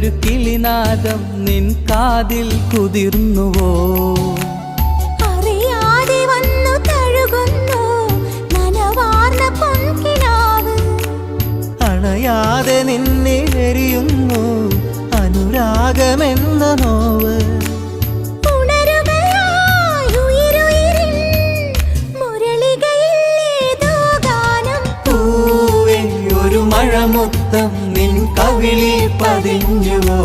ഒരു കിളിനാദം നിൻ കാതിൽ കുതിർന്നുവോ? അറിയാതെ വന്നു തഴുകുന്നു നനവാർന്ന പൊൻകിനാവ്. അണയാതെ നിന്നെ എരിയുന്നു അനുരാഗമെന്ന നോവ്. ഒരു മഴമുത്തം നിൻ കവിളിൽ പതിഞ്ഞുവോ?